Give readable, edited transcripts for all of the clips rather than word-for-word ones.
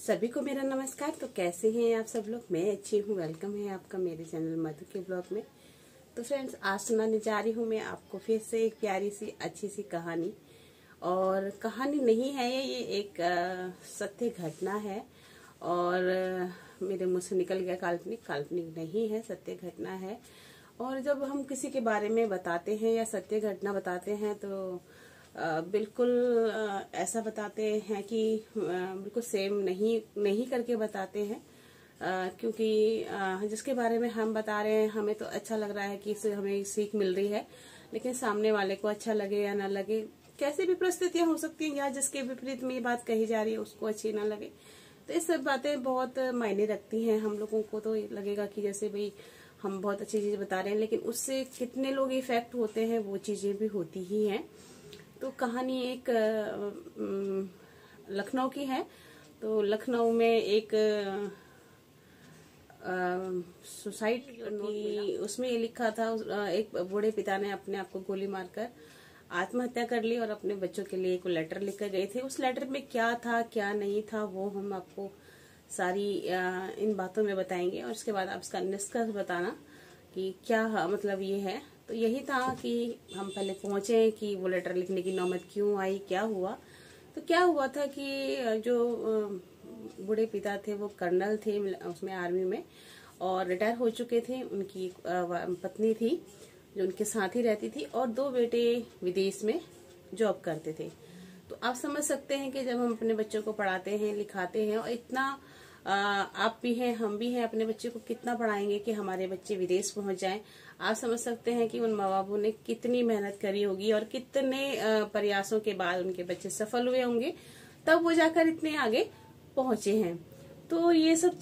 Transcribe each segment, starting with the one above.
सभी को मेरा नमस्कार। तो कैसे हैं आप सब लोग? मैं अच्छी हूँ। वेलकम है आपका मेरे चैनल मधु के ब्लॉग में। तो फ्रेंड्स, आज सुनाने जा रही हूँ मैं आपको फिर से एक प्यारी सी अच्छी सी कहानी। और कहानी नहीं है ये एक सत्य घटना है। और मेरे मुंह से निकल गया काल्पनिक नहीं है, सत्य घटना है। और जब हम किसी के बारे में बताते हैं या सत्य घटना बताते हैं तो बिल्कुल ऐसा बताते हैं कि बिल्कुल सेम नहीं करके बताते हैं। क्योंकि जिसके बारे में हम बता रहे हैं हमें तो अच्छा लग रहा है कि इससे हमें सीख मिल रही है, लेकिन सामने वाले को अच्छा लगे या ना लगे, कैसे भी परिस्थितियां हो सकती हैं या जिसके विपरीत में ये बात कही जा रही है उसको अच्छी ना लगे, तो ये सब बातें बहुत मायने रखती हैं। हम लोगों को तो लगेगा कि जैसे भाई हम बहुत अच्छी चीज बता रहे हैं, लेकिन उससे कितने लोग इफेक्ट होते हैं वो चीजें भी होती ही हैं। तो कहानी एक लखनऊ की है। तो लखनऊ में एक सुसाइड की उसमें ये लिखा था, एक बूढ़े पिता ने अपने आप को गोली मारकर आत्महत्या कर ली और अपने बच्चों के लिए एक लेटर लिख कर गए थे। उस लेटर में क्या था क्या नहीं था वो हम आपको सारी इन बातों में बताएंगे, और उसके बाद आप इसका निष्कर्ष बताना कि क्या मतलब ये है। तो यही था कि हम पहले पहुंचे कि वो लेटर लिखने की नौबत क्यों आई, क्या हुआ। तो क्या हुआ था कि जो बूढ़े पिता थे वो कर्नल थे उसमें आर्मी में, और रिटायर हो चुके थे। उनकी पत्नी थी जो उनके साथ ही रहती थी, और 2 बेटे विदेश में जॉब करते थे। तो आप समझ सकते हैं कि जब हम अपने बच्चों को पढ़ाते हैं लिखाते हैं और इतना आप भी हैं हम भी हैं, अपने बच्चे को कितना पढ़ाएंगे कि हमारे बच्चे विदेश पहुंच जाएं। आप समझ सकते हैं कि उन माँ बापों ने कितनी मेहनत करी होगी और कितने प्रयासों के बाद उनके बच्चे सफल हुए होंगे, तब वो जाकर इतने आगे पहुंचे हैं। तो ये सब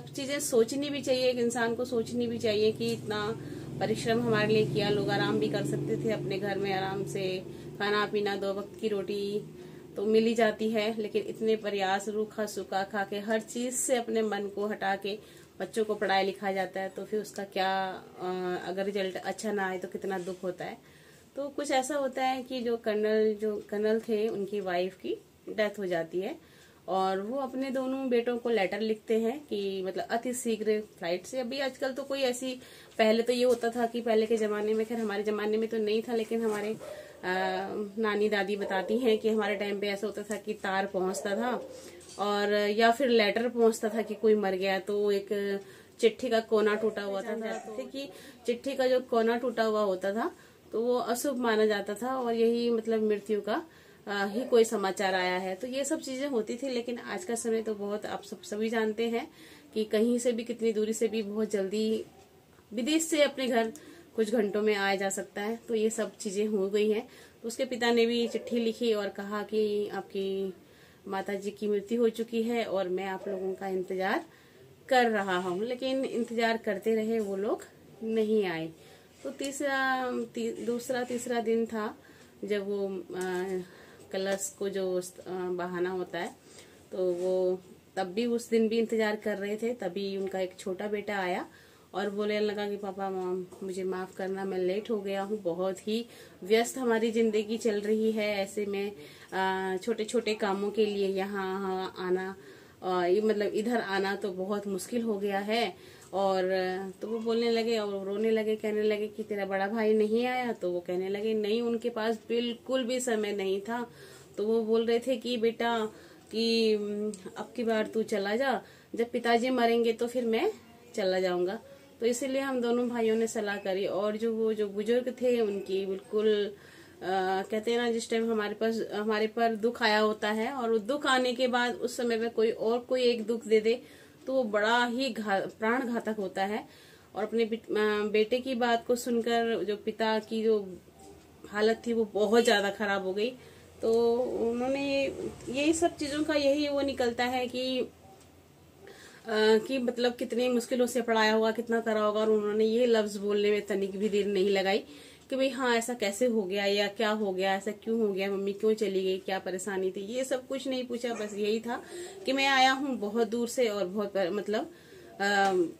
चीजें सोचनी भी चाहिए, एक इंसान को सोचनी भी चाहिए कि इतना परिश्रम हमारे लिए किया। लोग आराम भी कर सकते थे अपने घर में, आराम से खाना पीना 2 वक्त की रोटी तो मिल ही जाती है, लेकिन इतने प्रयास रूखा सूखा खा के हर चीज से अपने मन को हटा के बच्चों को पढ़ाया लिखा जाता है, तो फिर उसका क्या अगर रिजल्ट अच्छा ना आए तो कितना दुख होता है। तो कुछ ऐसा होता है कि जो कर्नल थे उनकी वाइफ की डेथ हो जाती है, और वो अपने दोनों बेटों को लेटर लिखते हैं कि मतलब अति शीघ्र फ्लाइट से। अभी आजकल तो कोई ऐसी, पहले तो ये होता था कि पहले के जमाने में, खैर हमारे जमाने में तो नहीं था, लेकिन हमारे नानी दादी बताती हैं कि हमारे टाइम पे ऐसा होता था कि तार पहुंचता था, और या फिर लेटर पहुंचता था कि कोई मर गया तो एक चिट्ठी का कोना टूटा हुआ था। कि चिट्ठी का जो कोना टूटा हुआ होता था तो वो अशुभ माना जाता था, और यही मतलब मृत्यु का ही कोई समाचार आया है। तो ये सब चीजें होती थी, लेकिन आज का समय तो बहुत आप सभी जानते हैं कि कहीं से भी कितनी दूरी से भी बहुत जल्दी विदेश से अपने घर कुछ घंटों में आया जा सकता है। तो ये सब चीजें हो गई हैं। तो उसके पिता ने भी चिट्ठी लिखी और कहा कि आपकी माताजी की मृत्यु हो चुकी है और मैं आप लोगों का इंतजार कर रहा हूँ। लेकिन इंतजार करते रहे, वो लोग नहीं आए। तो तीसरा दिन था जब वो कलश को जो बहाना होता है, तो वो तब भी उस दिन भी इंतजार कर रहे थे। तभी उनका एक छोटा बेटा आया और बोलने लगा कि पापा मुझे माफ करना, मैं लेट हो गया हूँ, बहुत ही व्यस्त हमारी जिंदगी चल रही है, ऐसे में छोटे छोटे कामों के लिए यहाँ आना, ये मतलब इधर आना तो बहुत मुश्किल हो गया है। और तो वो बोलने लगे और रोने लगे, कहने लगे कि तेरा बड़ा भाई नहीं आया? तो वो कहने लगे नहीं, उनके पास बिल्कुल भी समय नहीं था। तो वो बोल रहे थे कि बेटा कि अब की बार तू चला जा, जब पिताजी मरेंगे तो फिर मैं चला जाऊंगा। तो इसीलिए हम दोनों भाइयों ने सलाह करी, और जो बुजुर्ग थे उनकी बिल्कुल कहते हैं ना, जिस टाइम हमारे पर दुख आया होता है और वो दुख आने के बाद उस समय में कोई एक दुख दे दे तो वो बड़ा ही प्राण घातक होता है। और अपने बेटे की बात को सुनकर जो पिता की जो हालत थी वो बहुत ज्यादा खराब हो गई। तो उन्होंने यही सब चीजों का यही वो निकलता है कि मतलब कितनी मुश्किलों से पढ़ाया होगा, कितना करा होगा, और उन्होंने ये लफ्ज बोलने में तनिक भी देर नहीं लगाई कि भाई हाँ ऐसा कैसे हो गया या क्या हो गया, ऐसा क्यों हो गया, मम्मी क्यों चली गई, क्या परेशानी थी, ये सब कुछ नहीं पूछा। बस यही था कि मैं आया हूँ बहुत दूर से और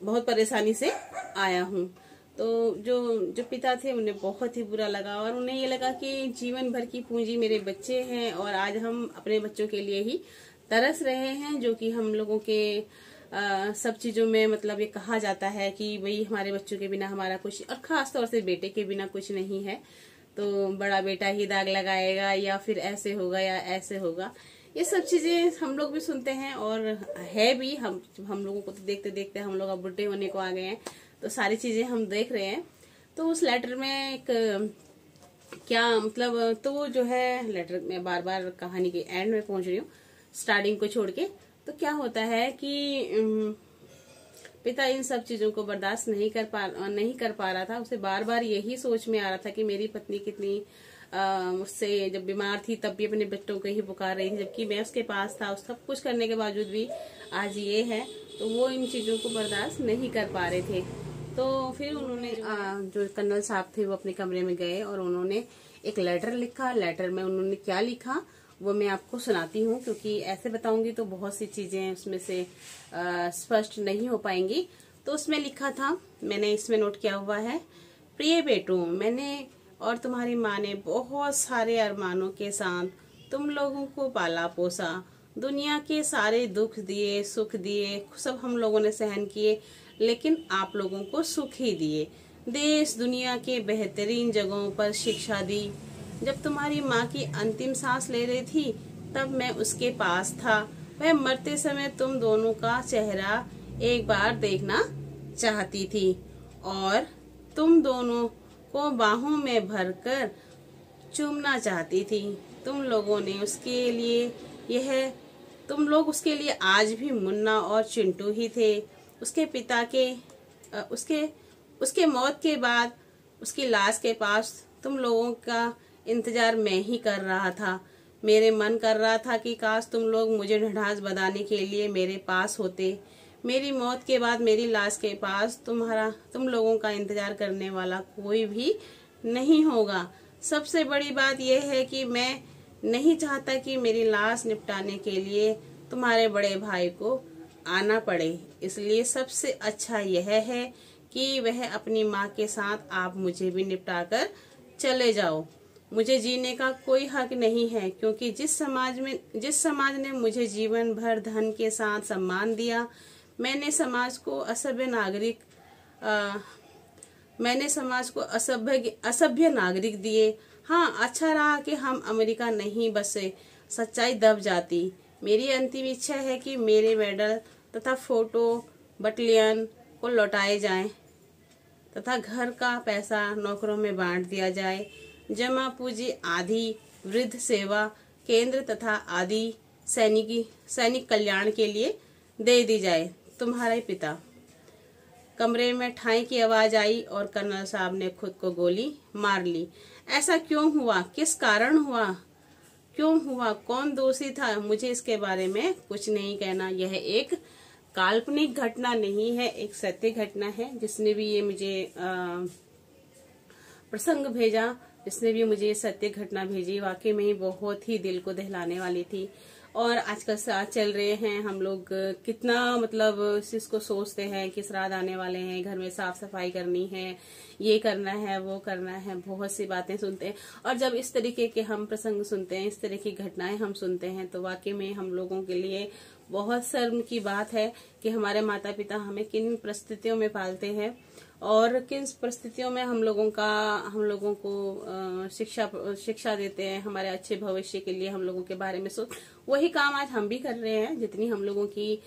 बहुत परेशानी से आया हूँ। तो जो पिता थे उन्हें बहुत ही बुरा लगा, और उन्हें ये लगा कि जीवन भर की पूंजी मेरे बच्चे हैं और आज हम अपने बच्चों के लिए ही तरस रहे हैं, जो कि हम लोगों के सब चीजों में मतलब ये कहा जाता है कि भाई हमारे बच्चों के बिना हमारा कुछ, और खास तौर से बेटे के बिना कुछ नहीं है, तो बड़ा बेटा ही दाग लगाएगा या फिर ऐसे होगा या ऐसे होगा। ये सब चीजें हम लोग भी सुनते हैं और है भी। हम लोगों को तो देखते देखते हम लोग अब बुढ़े होने को आ गए हैं, तो सारी चीजें हम देख रहे हैं। तो उस लेटर में एक क्या मतलब, तो जो है लेटर में बार बार कहानी के एंड में पहुंच रही हूँ, स्टार्टिंग को छोड़ के। तो क्या होता है कि पिता इन सब चीजों को बर्दाश्त नहीं कर पा रहा था। उसे बार बार यही सोच में आ रहा था कि मेरी पत्नी कितनी मुझसे जब बीमार थी तब भी अपने बच्चों को ही पुकार रही थी, जबकि मैं उसके पास था। सब कुछ करने के बावजूद भी आज ये है, तो वो इन चीजों को बर्दाश्त नहीं कर पा रहे थे। तो फिर उन्होंने जो कर्नल साहब थे वो अपने कमरे में गए और उन्होंने एक लेटर लिखा। लेटर में उन्होंने क्या लिखा वो मैं आपको सुनाती हूँ, क्योंकि ऐसे बताऊंगी तो बहुत सी चीजें उसमें से स्पष्ट नहीं हो पाएंगी। तो उसमें लिखा था, मैंने इसमें नोट किया हुआ है, प्रिय बेटों, मैंने और तुम्हारी माँ ने बहुत सारे अरमानों के साथ तुम लोगों को पाला पोसा। दुनिया के सारे दुख दिए, सुख दिए, सब हम लोगों ने सहन किए, लेकिन आप लोगों को सुख ही दिए। देश दुनिया के बेहतरीन जगहों पर शिक्षा दी। जब तुम्हारी माँ की अंतिम सांस ले रही थी तब मैं उसके पास था। वह मरते समय तुम दोनों का चेहरा एक बार देखना चाहती थी और तुम दोनों को बाहों में भरकर चूमना चाहती थी। तुम लोग उसके लिए आज भी मुन्ना और चिंटू ही थे। उसके पिता के उसके मौत के बाद उसकी लाश के पास तुम लोगों का इंतजार मैं ही कर रहा था। मेरे मन कर रहा था कि काश तुम लोग मुझे ढांढस बंधाने के लिए मेरे पास होते। मेरी मौत के बाद मेरी लाश के पास तुम लोगों का इंतजार करने वाला कोई भी नहीं होगा। सबसे बड़ी बात यह है कि मैं नहीं चाहता कि मेरी लाश निपटाने के लिए तुम्हारे बड़े भाई को आना पड़े। इसलिए सबसे अच्छा यह है कि वह अपनी माँ के साथ आप मुझे भी निपटा कर चले जाओ। मुझे जीने का कोई हक नहीं है, क्योंकि जिस समाज ने मुझे जीवन भर धन के साथ सम्मान दिया, मैंने समाज को असभ्य नागरिक दिए। हाँ, अच्छा रहा कि हम अमेरिका नहीं बसे, सच्चाई दब जाती। मेरी अंतिम इच्छा है कि मेरे मेडल तथा फोटो बटालियन को लौटाए जाएं तथा घर का पैसा नौकरों में बांट दिया जाए। जमा पूंजी आदि वृद्ध सेवा केंद्र तथा आदि सैनिक कल्याण के लिए दे दी जाए। तुम्हारे पिता। कमरे में ठाई की आवाज आई और कर्नल साहब ने खुद को गोली मार ली। ऐसा क्यों हुआ? किस कारण हुआ? क्यों हुआ? कौन दोषी था? मुझे इसके बारे में कुछ नहीं कहना। यह एक काल्पनिक घटना नहीं है, एक सत्य घटना है। जिसने भी ये मुझे प्रसंग भेजा, जिसने भी मुझे सत्य घटना भेजी, वाकई में ही बहुत ही दिल को दहलाने वाली थी। और आजकल साथ चल रहे हैं हम लोग, कितना मतलब इस चीज को सोचते हैं कि श्राद्ध आने वाले हैं, घर में साफ सफाई करनी है, ये करना है, वो करना है, बहुत सी बातें सुनते हैं। और जब इस तरीके के हम प्रसंग सुनते हैं, इस तरह की घटनाएं हम सुनते हैं, तो वाकई में हम लोगों के लिए बहुत शर्म की बात है कि हमारे माता पिता हमें किन परिस्थितियों में पालते हैं और किन परिस्थितियों में हम लोगों को शिक्षा देते हैं, हमारे अच्छे भविष्य के लिए हम लोगों के बारे में सोच। वही काम आज हम भी कर रहे हैं। जितनी हम लोगों की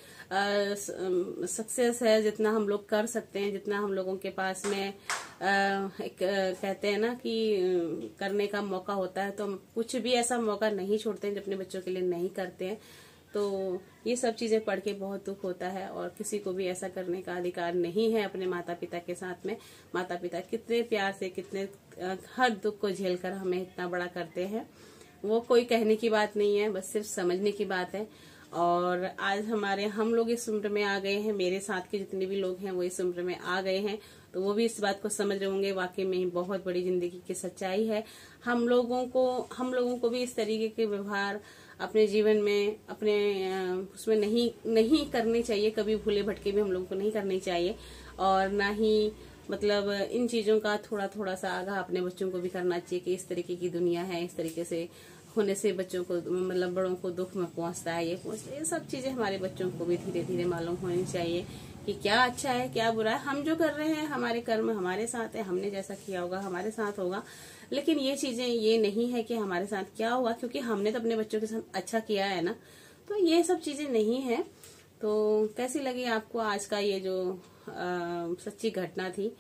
सक्सेस है, जितना हम लोग कर सकते हैं, जितना हम लोगों के पास में कहते हैं ना कि करने का मौका होता है, तो हम कुछ भी ऐसा मौका नहीं छोड़ते हैं जो अपने बच्चों के लिए नहीं करते हैं। तो ये सब चीजें पढ़ के बहुत दुख होता है और किसी को भी ऐसा करने का अधिकार नहीं है अपने माता पिता के साथ में। माता पिता कितने प्यार से, कितने हर दुख को झेलकर हमें इतना बड़ा करते हैं, वो कोई कहने की बात नहीं है, बस सिर्फ समझने की बात है। और आज हम लोग इस उम्र में आ गए हैं, मेरे साथ के जितने भी लोग हैं वो इस उम्र में आ गए हैं, तो वो भी इस बात को समझ रहे होंगे। वाकई में बहुत बड़ी जिंदगी की सच्चाई है। हम लोगों को भी इस तरीके के व्यवहार अपने जीवन में अपने उसमें नहीं करनी चाहिए। कभी भूले भटके भी हम लोगों को नहीं करनी चाहिए, और ना ही मतलब इन चीजों का थोड़ा सा आगाह अपने बच्चों को भी करना चाहिए कि इस तरीके की दुनिया है, इस तरीके से होने से बच्चों को मतलब बड़ों को दुख में पहुंचता है, ये पहुंचता है, ये सब चीजें हमारे बच्चों को भी धीरे धीरे मालूम होनी चाहिए कि क्या अच्छा है क्या बुरा है। हम जो कर रहे हैं हमारे कर्म हमारे साथ है, हमने जैसा किया होगा हमारे साथ होगा, लेकिन ये चीजें ये नहीं है कि हमारे साथ क्या हुआ, क्योंकि हमने तो अपने बच्चों के साथ अच्छा किया है ना, तो ये सब चीजें नहीं है। तो कैसी लगी आपको आज का ये जो सच्ची घटना थी,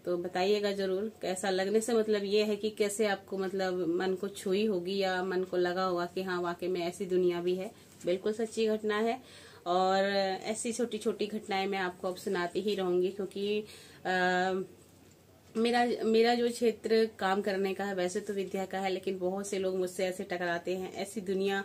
तो बताइएगा जरूर। कैसा लगने से मतलब ये है कि कैसे आपको मतलब मन को छुई होगी या मन को लगा होगा कि हाँ वाकई में ऐसी दुनिया भी है। बिल्कुल सच्ची घटना है, और ऐसी छोटी छोटी घटनाएं मैं आपको अब सुनाती ही रहूंगी, क्योंकि मेरा जो क्षेत्र काम करने का है वैसे तो विद्या का है, लेकिन बहुत से लोग मुझसे ऐसे टकराते हैं। ऐसी दुनिया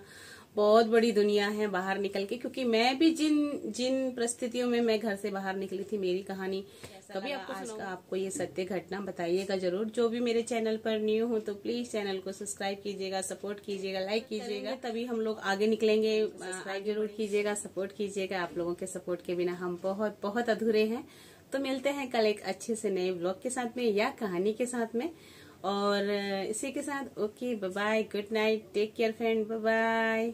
बहुत बड़ी दुनिया है बाहर निकल के, क्योंकि मैं भी जिन परिस्थितियों में मैं घर से बाहर निकली थी, मेरी कहानी कभी आपको ये सत्य घटना बताइएगा जरूर। जो भी मेरे चैनल पर न्यू हो तो प्लीज चैनल को सब्सक्राइब कीजिएगा, सपोर्ट कीजिएगा, लाइक कीजिएगा, तभी हम लोग आगे निकलेंगे। सब्सक्राइब जरूर कीजिएगा, सपोर्ट कीजिएगा। आप लोगों के सपोर्ट के बिना हम बहुत बहुत अधूरे हैं। तो मिलते हैं कल एक अच्छे से नए ब्लॉग के साथ में या कहानी के साथ में, और इसी के साथ okay bye bye, good night, take care friend, bye bye.